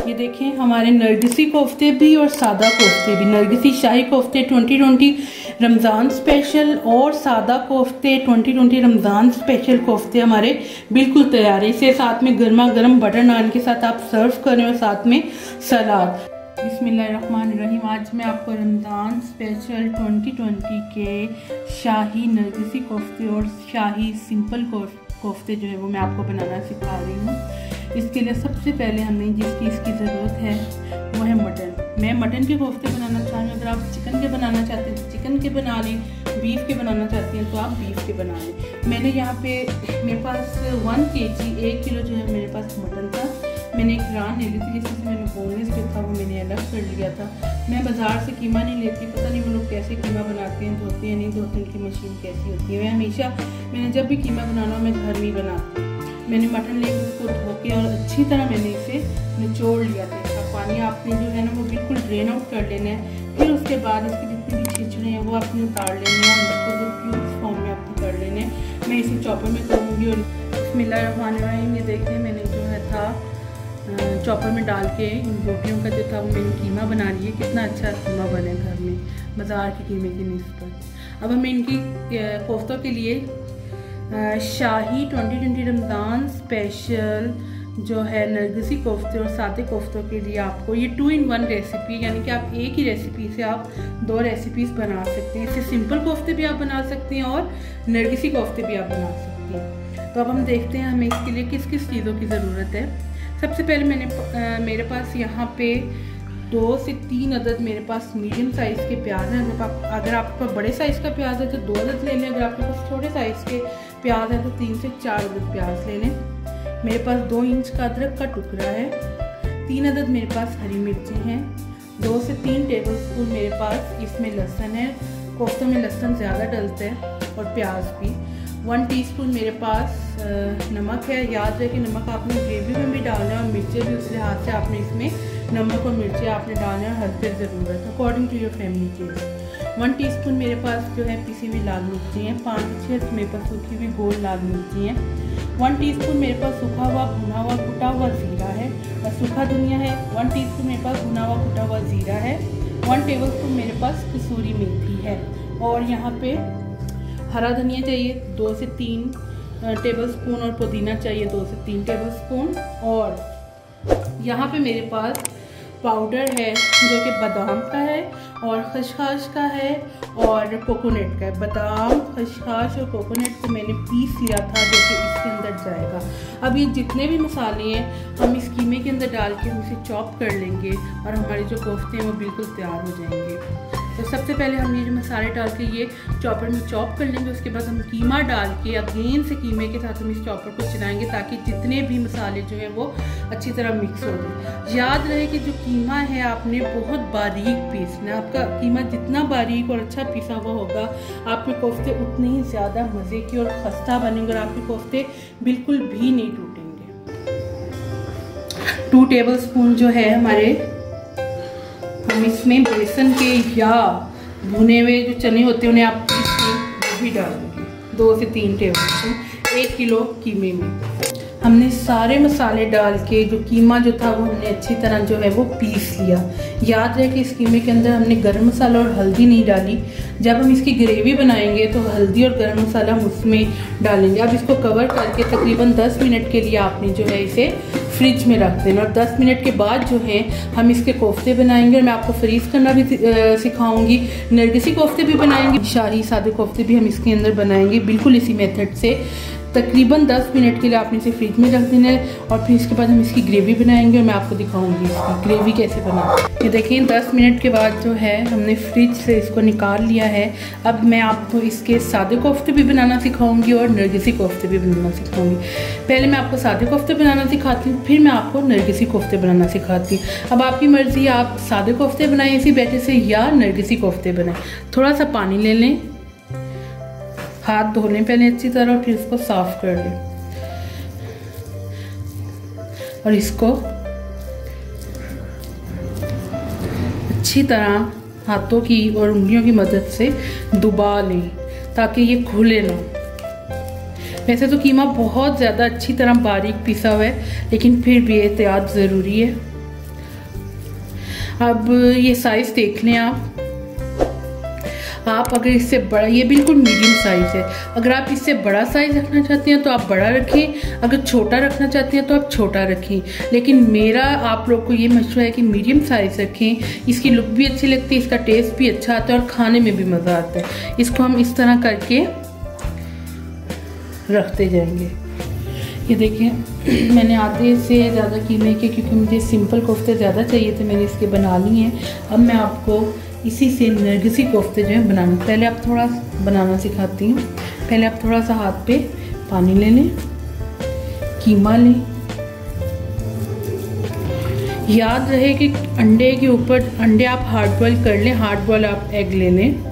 ये देखें हमारे नरगिसी कोफ्ते भी और सादा कोफ्ते भी, नरगिसी शाही कोफ्ते 2020 रमज़ान स्पेशल और सादा कोफ्ते 2020 रमज़ान स्पेशल कोफ्ते हमारे बिल्कुल तैयार है। इसे साथ में गर्मा गर्म बटर नान के साथ आप सर्व करें और साथ में सलाद। बिस्मिल्लाहिर्रहमानिर्रहीम। आज मैं आपको रमज़ान स्पेशल 2020 के शाही नरगिसी कोफ्ते और शाही सिंपल कोफ्ते जो है वो मैं आपको बनाना सिखा रही हूँ। इसके लिए सबसे पहले हमें इसकी ज़रूरत है वो है मटन। मैं मटन के कोफ्ते बनाना चाह रही हूँ। अगर आप चिकन के बनाना चाहते हैं तो चिकन के बना लें, बीफ के बनाना चाहती हैं तो आप बीफ के बना लें। मैंने यहाँ पे मेरे पास 1 kg 1 किलो जो है मेरे पास मटन था। मैंने एक रान ले ली थी जिसमें मैंने बोनलेस जो था वो मैंने अलग कर लिया था। मैं बाज़ार से कीमा नहीं लेती, पता नहीं वो लोग कैसे कीमा बनाते हैं, धोते हैं नहीं धोते, उनकी मशीन कैसी होती है। मैंने जब भी कीमा बनाना मैं घर में ही बनाती हूँ। मैंने मटन लेकर उसको धो के और अच्छी तरह मैंने इसे निचोड़ लिया था। इसका पानी आपने जो है ना वो बिल्कुल ड्रेन आउट कर लेना है। फिर उसके बाद इसके जितने भी छिछड़े हैं वो आपने उतार लेने हैं और उसको जो क्यूब्स फॉर्म में आपको कर लेने हैं। मैं इसे चॉपर में करूँगी। और बिस्मिल्लाहिर्रहमानिर्रहीम। ये देखिए मैंने जो है था चॉपर में डाल के इन रोटियों का जो था वो मैंने कीमा बना लिया। कितना अच्छा कीमा बने घर में बाज़ार के कीमे की निस्बत। अब हमें इनकी कोफ्तों के लिए शाही 2020 रमज़ान स्पेशल जो है नरगिसी कोफ्ते और सादे कोफ्तों के लिए आपको ये 2 in 1 रेसिपी, यानी कि आप एक ही रेसिपी से आप 2 रेसिपीज़ बना सकते हैं। इससे सिंपल कोफ्ते भी आप बना सकते हैं और नरगिसी कोफ्ते भी आप बना सकते हैं। तो अब हम देखते हैं हमें इसके लिए किस किस चीज़ों की ज़रूरत है। सबसे पहले मेरे पास यहाँ पे 2 से 3 अदद मेरे पास मीडियम साइज़ के प्याज हैं। अगर आपके पास बड़े साइज़ का प्याज है तो 2 अदद ले लें। अगर आपके पास छोटे साइज़ के प्याज है तो 3 से 4 अदद प्याज ले लें। मेरे पास 2 इंच का अदरक का टुकड़ा है। 3 अदद मेरे पास हरी मिर्चें हैं। 2 से 3 टेबलस्पून मेरे पास इसमें लहसुन है। कोफ्ते में लहसुन ज़्यादा डलता है और प्याज भी। 1 टीस्पून मेरे पास नमक है। याद रहे कि नमक आपने ग्रेवी में भी डालना है और मिर्चें भी उस लिहाज से आपने इसमें नमक और मिर्चें आपने डालना है हर पे ज़रूरत according to your family taste. 1 teaspoon मेरे पास जो है पिसी हुई लाल मिर्ची हैं। 5-6 मेरे पास सूखी हुई गोल लाल मिर्ची हैं। 1 टीस्पून मेरे पास सूखा हुआ भुना हुआ कुटा हुआ ज़ीरा है और सूखा धनिया है। 1 टीस्पून मेरे पास भुना हुआ कुटा हुआ ज़ीरा है। 1 टेबलस्पून मेरे पास कसूरी मेथी है। और यहाँ पे हरा धनिया चाहिए 2 से 3 टेबलस्पून और पुदीना चाहिए 2 से 3 टेबलस्पून। और यहाँ पे मेरे पास पाउडर है जो कि बादाम का है और खसखस का है और कोकोनट का है। बादाम, खसखस और कोकोनट को मैंने पीस लिया था जो कि इसके अंदर जाएगा। अब ये जितने भी मसाले हैं हम इस कीमे के अंदर डाल के हम इसे चॉप कर लेंगे और हमारे जो कोफ्ते हैं वो बिल्कुल तैयार हो जाएंगे। तो सबसे पहले हम ये जो मसाले डाल के ये चॉपर में चॉप कर लेंगे। उसके बाद हम कीमा डाल के अगेन से कीमे के साथ हम इस चॉपर को चलाएंगे ताकि जितने भी मसाले जो हैं वो अच्छी तरह मिक्स हो जाए। याद रहे कि जो कीमा है आपने बहुत बारीक पीसना है। आपका कीमा जितना बारीक और अच्छा पिसा हुआ होगा आपके कोफ्ते उतने ही ज़्यादा मज़े के और खस्ता बनेंगे और आपके कोफ्ते बिल्कुल भी नहीं टूटेंगे। 2 टेबलस्पून जो है हमारे हम इसमें बेसन के या भुने हुए जो चने होते हैं उन्हें आप इसमें भी डालेंगे। 2 से 3 टेबलस्पून 1 किलो कीमे में हमने सारे मसाले डाल के जो कीमा जो था वो हमने अच्छी तरह जो है वो पीस लिया। याद रहे कि इस कीमे के अंदर हमने गरम मसाला और हल्दी नहीं डाली। जब हम इसकी ग्रेवी बनाएंगे तो हल्दी और गरम मसाला हम उसमें डालेंगे। अब इसको कवर करके तकरीबन 10 मिनट के लिए आपने जो है इसे फ्रिज में रख देना और 10 मिनट के बाद जो है हम इसके कोफ्ते बनाएंगे और मैं आपको फ्रीज़ करना भी सिखाऊंगी। नरगिसी कोफ्ते भी बनाएंगे, शाही सादे कोफ्ते भी हम इसके अंदर बनाएंगे बिल्कुल इसी मेथड से। तकरीबन 10 मिनट के लिए आपने इसे फ्रिज में रख देना है और फिर इसके बाद हम इसकी ग्रेवी बनाएंगे और मैं आपको दिखाऊंगी इसकी ग्रेवी कैसे बनाएंगे। ये देखिए 10 मिनट के बाद जो है हमने फ्रिज से इसको निकाल लिया है। अब मैं आपको इसके सादे कोफ्ते भी बनाना सिखाऊंगी और नरगिसी कोफ्ते भी बनाना सिखाऊंगी। पहले मैं आपको सादे कोफ्ते बनाना सिखाती हूँ, फिर मैं आपको नरगिसी कोफ्ते बनाना सिखाती हूँ। अब आपकी मर्ज़ी, आप सादे कोफ्ते बनाएं इसी बैटर से या नरगिसी कोफ्ते बनाएं। थोड़ा सा पानी ले लें, हाथ धो लें पहले अच्छी तरह और फिर इसको साफ कर लें और इसको अच्छी तरह हाथों की और उंगलियों की मदद से दबा लें ताकि ये खुले ना। वैसे तो कीमा बहुत ज़्यादा अच्छी तरह बारीक पिसा हुआ है लेकिन फिर भी एहतियात ज़रूरी है। अब ये साइज़ देख लें आप अगर इससे बड़ा, ये बिल्कुल मीडियम साइज़ है। अगर आप इससे बड़ा साइज़ रखना चाहते हैं तो आप बड़ा रखें, अगर छोटा रखना चाहते हैं तो आप छोटा रखें। लेकिन मेरा आप लोग को ये मशवरा है कि मीडियम साइज़ रखें। इसकी लुक भी अच्छी लगती है, इसका टेस्ट भी अच्छा आता है और खाने में भी मज़ा आता है। इसको हम इस तरह करके रखते जाएंगे। ये देखिए मैंने आधे से ज़्यादा कीमे के, क्योंकि मुझे सिंपल कोफ्ते ज़्यादा चाहिए थे, मैंने इसके बना लिए हैं। अब मैं आपको इसी से नरगिसी कोफ्ते जो है बनाना, पहले आप थोड़ा बनाना सिखाती हूँ। पहले आप थोड़ा सा हाथ पे पानी ले लें, कीमा लें। याद रहे कि अंडे के ऊपर, अंडे आप हार्ड बॉयल कर लें, हार्ड बॉयल आप एग ले लें।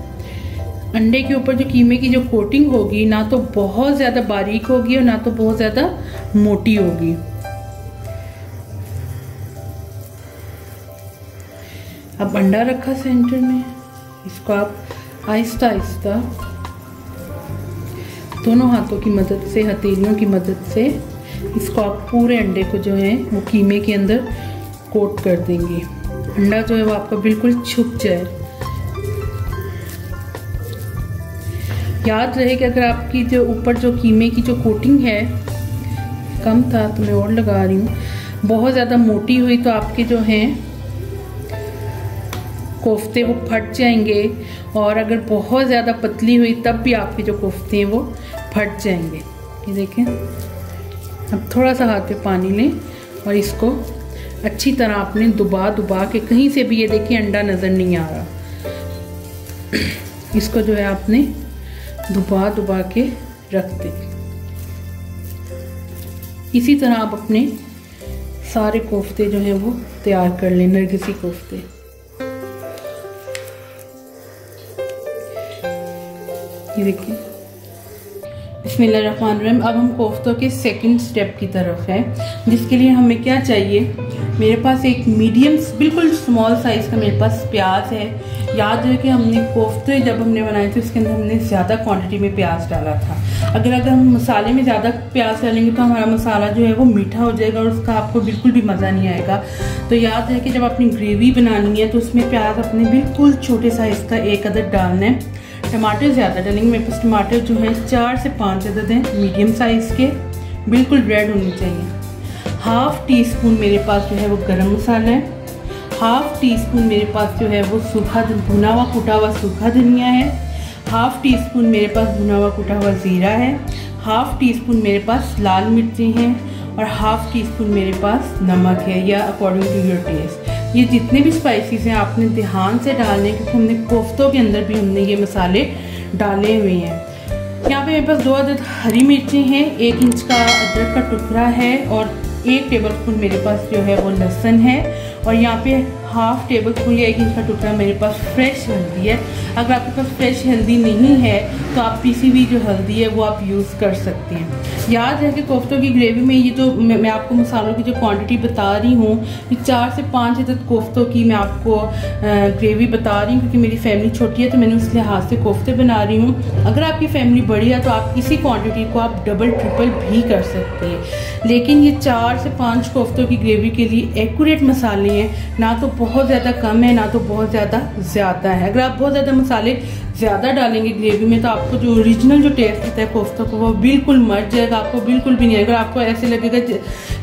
अंडे के ऊपर जो कीमे की जो कोटिंग होगी ना तो बहुत ज़्यादा बारीक होगी और ना तो बहुत ज़्यादा मोटी होगी। अब अंडा रखा सेंटर में, इसको आप आहिस्ता आहिस्ता दोनों हाथों की मदद से, हथेलियों की मदद से इसको आप पूरे अंडे को जो है वो कीमे के अंदर कोट कर देंगे। अंडा जो है वो आपका बिल्कुल छुप जाए। याद रहे कि अगर आपकी जो ऊपर जो कीमे की जो कोटिंग है कम था तो मैं और लगा रही हूँ, बहुत ज़्यादा मोटी हुई तो आपके जो हैं कोफ्ते वो फट जाएंगे, और अगर बहुत ज़्यादा पतली हुई तब भी आपके जो कोफ्ते हैं वो फट जाएंगे। ये देखें, अब थोड़ा सा हाथ पे पानी लें और इसको अच्छी तरह आपने दबा दबा के, कहीं से भी ये देखिए अंडा नज़र नहीं आ रहा, इसको जो है आपने दबा दबा के रख दें। इसी तरह आप अपने सारे कोफ्ते जो हैं वो तैयार कर लें, नरगिसी कोफ्ते। ये देखिए, बिस्मिल्लाहिर्रहमानिर्रहीम। अब हम कोफ्तों के सेकंड स्टेप की तरफ है, जिसके लिए हमें क्या चाहिए। मेरे पास एक मीडियम बिल्कुल स्मॉल साइज़ का मेरे पास प्याज है। याद है कि हमने कोफ्ते जब हमने बनाए थे उसके अंदर हमने ज़्यादा क्वांटिटी में प्याज डाला था। अगर हम मसाले में ज़्यादा प्याज डालेंगे तो हमारा मसाला जो है वो मीठा हो जाएगा और उसका आपको बिल्कुल भी मज़ा नहीं आएगा। तो याद है कि जब अपनी ग्रेवी बनानी है तो उसमें प्याज अपने बिल्कुल छोटे साइज़ का एक अदद डालना है। टमाटर ज़्यादा डालेंगे, मेरे पास टमाटर जो है 4 से 5 अदद हैं, मीडियम साइज़ के, बिल्कुल रेड होने चाहिए। हाफ़ टी स्पून मेरे पास जो है वो गरम मसाला है। हाफ़ टी स्पून मेरे पास जो है वो सूखा भुना हुआ कुटा हुआ सूखा धनिया है। हाफ़ टी स्पून मेरे पास भुना हुआ कुटा हुआ ज़ीरा है। हाफ़ टी स्पून मेरे पास लाल मिर्ची हैं और हाफ़ टी स्पून मेरे पास नमक है, या अकॉर्डिंग टू योर टेस्ट। ये जितने भी स्पाइसेस हैं आपने ध्यान से डालने, क्योंकि हमने कोफ्तों के अंदर भी हमने ये मसाले डाले हुए हैं। यहाँ पे मेरे पास 2 अदद हरी मिर्ची हैं, 1 इंच का अदरक का टुकड़ा है और 1 टेबलस्पून मेरे पास जो है वो लहसुन है, और यहाँ पे हाफ़ टेबलस्पून या 1 इंच का टुकड़ा मेरे पास फ्रेश हल्दी है। अगर आपके पास फ्रेश हल्दी नहीं है तो आप पीसी हुई जो हल्दी है वो आप यूज़ कर सकते हैं। याद है कि कोफ्तों की ग्रेवी में ये जो मैं आपको मसालों की जो क्वांटिटी बता रही हूँ, ये 4 से 5 अदद कोफ्तों की मैं आपको ग्रेवी बता रही हूँ, क्योंकि मेरी फैमिली छोटी है तो मैंने उस लिहाज से कोफ्ते बना रही हूँ। अगर आपकी फैमिली बड़ी है तो आप इसी क्वान्टिटी को आप डबल ट्रिपल भी कर सकते हैं। लेकिन ये 4 से 5 कोफ्तों की ग्रेवी के लिए एक्यूरेट मसाले हैं, ना तो बहुत ज़्यादा कम है ना तो बहुत ज़्यादा है। अगर आप बहुत ज़्यादा मसाले ज़्यादा डालेंगे ग्रेवी में तो आपको जो ओरिजिनल जो टेस्ट होता है कोफ्तों को वो बिल्कुल मर जाएगा, आपको बिल्कुल भी नहीं आएगा। अगर आपको ऐसे लगेगा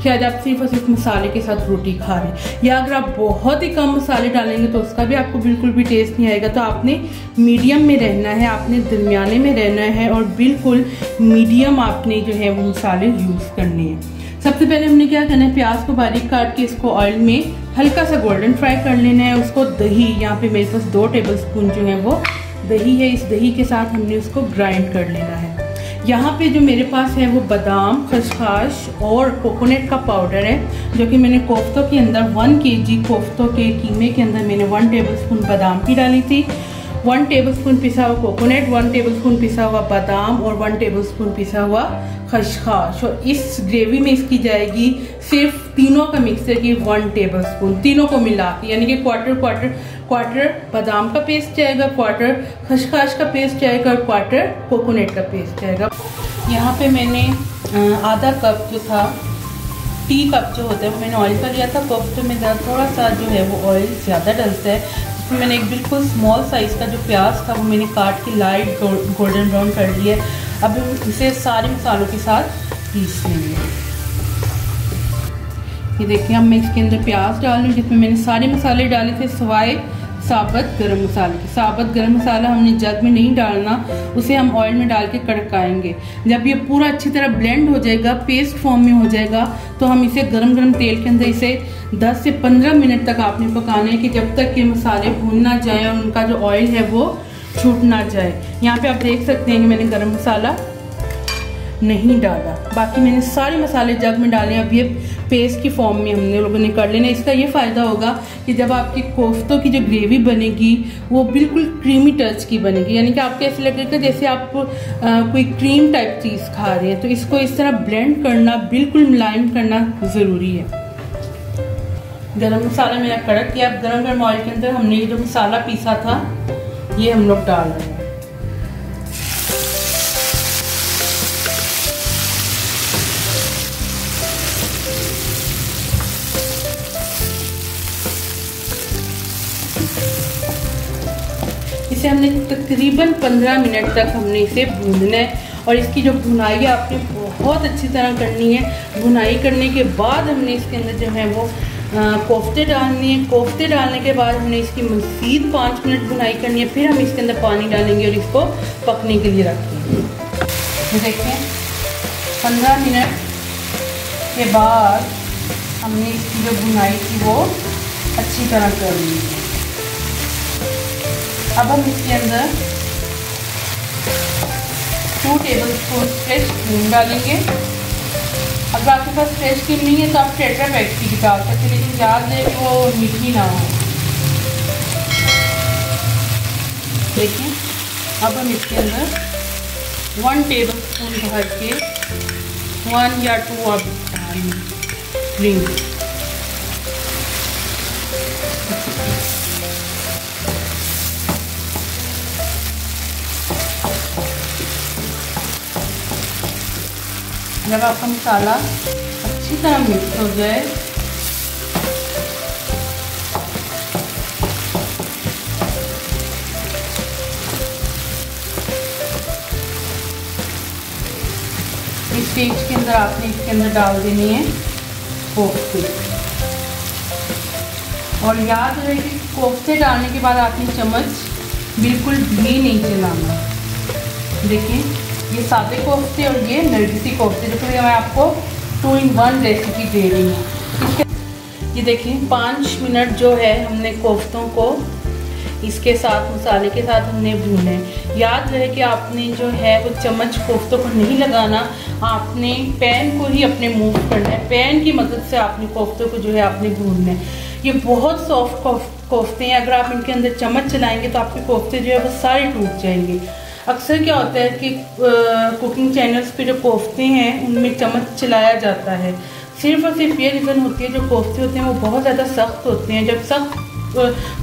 शायद आप सिर्फ और सिर्फ मसाले के साथ रोटी खा रहे हैं, या अगर आप बहुत ही कम मसाले डालेंगे तो उसका भी आपको बिल्कुल भी टेस्ट नहीं आएगा। तो आपने मीडियम में रहना है, आपने दरमियाने में रहना है और बिल्कुल मीडियम आपने जो है वो मसाले यूज़ करने हैं। सबसे पहले हमने क्या करना है, प्याज को बारीक काट के इसको ऑयल में हल्का सा गोल्डन फ्राई कर लेना है। उसको दही, यहाँ पे मेरे पास 2 टेबलस्पून जो है वो दही है, इस दही के साथ हमने उसको ग्राइंड कर लेना है। यहाँ पे जो मेरे पास है वो बादाम, खसखस और कोकोनट का पाउडर है, जो कि मैंने कोफ्तों के अंदर 1 kg कोफ्तों के कीमे के अंदर मैंने 1 टेबलस्पून बादाम की डाली थी, 1 टेबलस्पून पिसा हुआ कोकोनट, 1 टेबलस्पून पिसा हुआ बादाम और 1 टेबलस्पून पिसा हुआ खसखस। और इस ग्रेवी में इसकी जाएगी सिर्फ तीनों का मिक्सचर की 1 टेबलस्पून, तीनों को मिला के, यानी कि क्वार्टर बादाम का पेस्ट जाएगा, क्वार्टर खसखस का पेस्ट जाएगा और क्वार्टर कोकोनट का पेस्ट जाएगा। यहाँ पे मैंने आधा कप जो था टी कप जो होता है वो मैंने ऑयल का लिया था। कोफ्ते में थोड़ा सा जो है वो ऑयल ज़्यादा डलता है। इसमें मैंने एक बिल्कुल स्मॉल साइज़ का जो प्याज था वो मैंने काट के लाइट गोल्डन ब्राउन कर लिया। अब हम इसे सारे मसालों के साथ पीस लेंगे। ये देखिए, अब मैं इसके अंदर प्याज डाल रही हूँ जिसमें मैंने सारे मसाले डाले थे सिवाय साबुत गरम मसाले के। साबुत गरम मसाला हमने जग में नहीं डालना, उसे हम ऑयल में डाल के कड़काएंगे। जब ये पूरा अच्छी तरह ब्लेंड हो जाएगा, पेस्ट फॉर्म में हो जाएगा, तो हम इसे गरम गरम तेल के अंदर इसे 10 से 15 मिनट तक आपने पकाना है कि जब तक ये मसाले भून ना जाए और उनका जो ऑयल है वो छूट ना जाए। यहाँ पे आप देख सकते हैं कि मैंने गरम मसाला नहीं डाला, बाकी मैंने सारे मसाले जग में डाले। अब ये पेस्ट की फॉर्म में हमने लोगों ने कर लेना। इसका ये फ़ायदा होगा कि जब आपकी कोफ्तों की जो ग्रेवी बनेगी वो बिल्कुल क्रीमी टच की बनेगी, यानी कि आपको ऐसे लगेगा जैसे आप कोई क्रीम टाइप चीज़ खा रहे हैं। तो इसको इस तरह ब्लेंड करना, बिल्कुल मुलायम करना ज़रूरी है। गरम मसाला मेरा कड़क किया। अब गरम गरम ऑयल के अंदर हमने ये जो मसाला पीसा था ये हम लोग डाल रहे हैं। इसे हमने तकरीबन 15 मिनट तक हमने इसे भूनना है। और इसकी जो भुनाई है आपने बहुत अच्छी तरह करनी है। भुनाई करने के बाद हमने इसके अंदर जो है वो कोफ्ते डालनी है। कोफ्ते डालने के बाद हमने इसकी मज़ीद 5 मिनट भुनाई करनी है। फिर हम इसके अंदर पानी डालेंगे और इसको पकने के लिए रखेंगे। देखिए, 15 मिनट के बाद हमने इसकी जो भुनाई थी वो अच्छी तरह कर ली है। अब हम इसके अंदर 2 टेबलस्पून फ्रेश क्रीम डालेंगे। अगर आपके पास फ्रेश क्रीम नहीं है तो आप टेट्रा पैक की डाल सकते हैं, लेकिन याद है कि वो मीठी ना हो। देखिए, अब हम इसके अंदर 1 टेबलस्पून भर के 1 या 2 आप क्रीम। जब आपका मसाला अच्छी तरह मिक्स हो जाए इस स्टेज के अंदर आपने इसके अंदर डाल देनी है कोफ्ते। और याद रहे कि कोफ्ते डालने के बाद आपने चम्मच बिल्कुल भी नहीं चलाना। देखिए, ये सादे कोफ्ते और ये नरगिसी कोफ्ते, जो कि मैं आपको 2 in 1 रेसिपी दे रही हूँ। ये देखिए, 5 मिनट जो है हमने कोफ्तों को इसके साथ मसाले के साथ हमने भूने। याद रहे कि आपने जो है वो चम्मच कोफ्तों को नहीं लगाना, आपने पैन को ही अपने मूव करना है। पैन की मदद से आपने कोफ्तों को जो है आपने भूनना है। ये बहुत सॉफ्ट कोफ्ते हैं, अगर आप इनके अंदर चम्मच चलाएंगे तो आपके कोफ्ते जो है वो सारे टूट जाएंगे। अक्सर क्या होता है कि कुकिंग चैनल्स पे जो कोफ्ते हैं उनमें चम्मच चलाया जाता है। सिर्फ और सिर्फ ये रीज़न होती है, जो कोफ्ते होते हैं वो बहुत ज़्यादा सख्त होते हैं। जब सख्त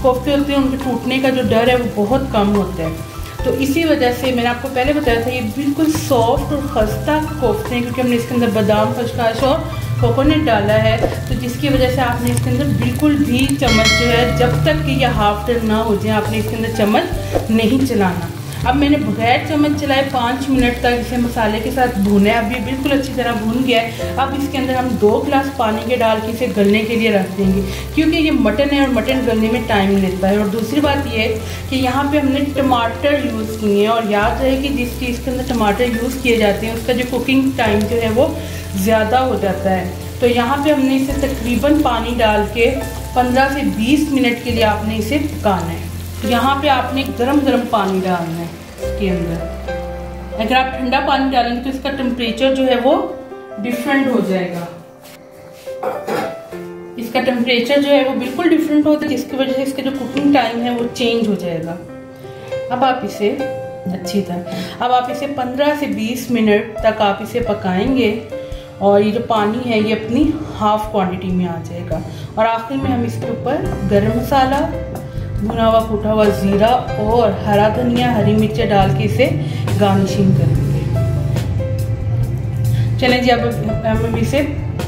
कोफ्ते होते हैं उनके टूटने का जो डर है वो बहुत कम होता है। तो इसी वजह से मैंने आपको पहले बताया था ये बिल्कुल सॉफ्ट और खस्ता कोफ्ते हैं, क्योंकि हमने इसके अंदर बादाम, खसखस और कोकोनट डाला है। तो जिसकी वजह से आपने इसके अंदर बिल्कुल भी चम्मच जो है, जब तक कि यह हाफ टर्न ना हो जाए, आपने इसके अंदर चम्मच नहीं चलाना। अब मैंने बगैर चम्मच चलाए 5 मिनट तक इसे मसाले के साथ भूना है। अब ये बिल्कुल अच्छी तरह भून गया है। अब इसके अंदर हम 2 गिलास पानी के डाल के इसे गलने के लिए रख देंगे, क्योंकि ये मटन है और मटन गलने में टाइम लेता है। और दूसरी बात ये है कि यहाँ पे हमने टमाटर यूज़ किए हैं, और याद रहे कि जिस चीज़ के अंदर टमाटर यूज़ किए जाते हैं उसका जो कुकिंग टाइम जो है वो ज़्यादा हो जाता है। तो यहाँ पर हमने इसे तकरीबन पानी डाल के 15 से 20 मिनट के लिए आपने इसे पकाना है। यहाँ पे आपने गरम गरम पानी डालना है इसके अंदर। अगर आप ठंडा पानी डालेंगे तो इसका टेम्परेचर जो है वो डिफरेंट हो जाएगा। इसका टेम्परेचर जो है वो बिल्कुल डिफरेंट होता है, जिसकी वजह से इसका जो कुकिंग टाइम है वो चेंज हो जाएगा। अब आप इसे अच्छी तरह, अब आप इसे 15 से 20 मिनट तक आप इसे पकाएंगे और ये जो पानी है ये अपनी हाफ क्वांटिटी में आ जाएगा। और आखिर में हम इसके ऊपर गरम मसाला, भुना हुआ कूटा हुआ जीरा और हरा धनिया, हरी मिर्च डाल के इसे गार्निशिंग करेंगे। चलें जी, अब हम इसे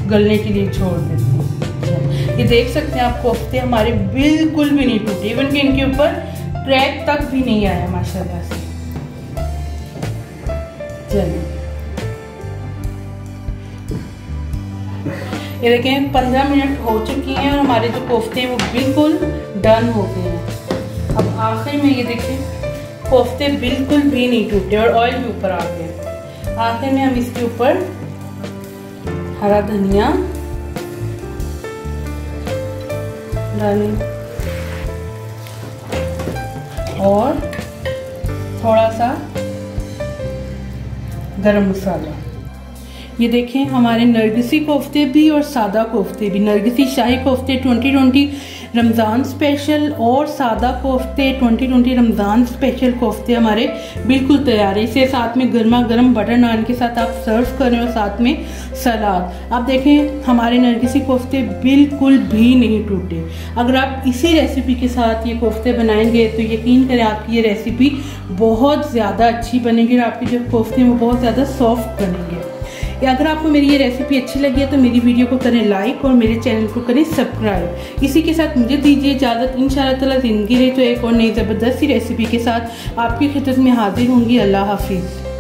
गलने के लिए छोड़ देती हूँ। ये देख सकते हैं आप कोफ्ते हमारे बिल्कुल भी नहीं टूटे, इवन कि इनके ऊपर क्रैक तक भी नहीं आया माशाल्लाह से। चलिए ये देखें 15 मिनट हो चुकी हैं और हमारे जो कोफ्ते हैं वो बिल्कुल डन हो गए हैं। अब आखिर में ये देखें कोफ्ते बिल्कुल भी नहीं टूटे और ऑयल भी ऊपर आ गए। आखिर में हम इसके ऊपर हरा धनिया डालें और थोड़ा सा गरम मसाला। ये देखें हमारे नरगिसी कोफ्ते भी और सादा कोफ्ते भी, नरगिसी शाही कोफ्ते 2020 रमज़ान स्पेशल और सादा कोफ्ते 2020 रमज़ान स्पेशल कोफ्ते हमारे बिल्कुल तैयार है। इसे साथ में गर्मा गर्म बटर नान के साथ आप सर्व करें और साथ में सलाद। आप देखें हमारे नरगिसी कोफ्ते बिल्कुल भी नहीं टूटे। अगर आप इसी रेसिपी के साथ ये कोफ्ते बनाएंगे तो यकीन करें आपकी ये रेसिपी बहुत ज़्यादा अच्छी बनेगी और आपके जो कोफ्ते हैं वो बहुत ज़्यादा सॉफ्ट बनेंगे। अगर आपको मेरी ये रेसिपी अच्छी लगी है तो मेरी वीडियो को करें लाइक और मेरे चैनल को करें सब्सक्राइब। इसी के साथ मुझे दीजिए इजाज़त। इंशाअल्लाह ताला ज़िंदगी रही तो एक और नई ज़बरदस्त सी रेसिपी के साथ आपकी खिदमत में हाजिर होंगी। अल्लाह हाफिज़।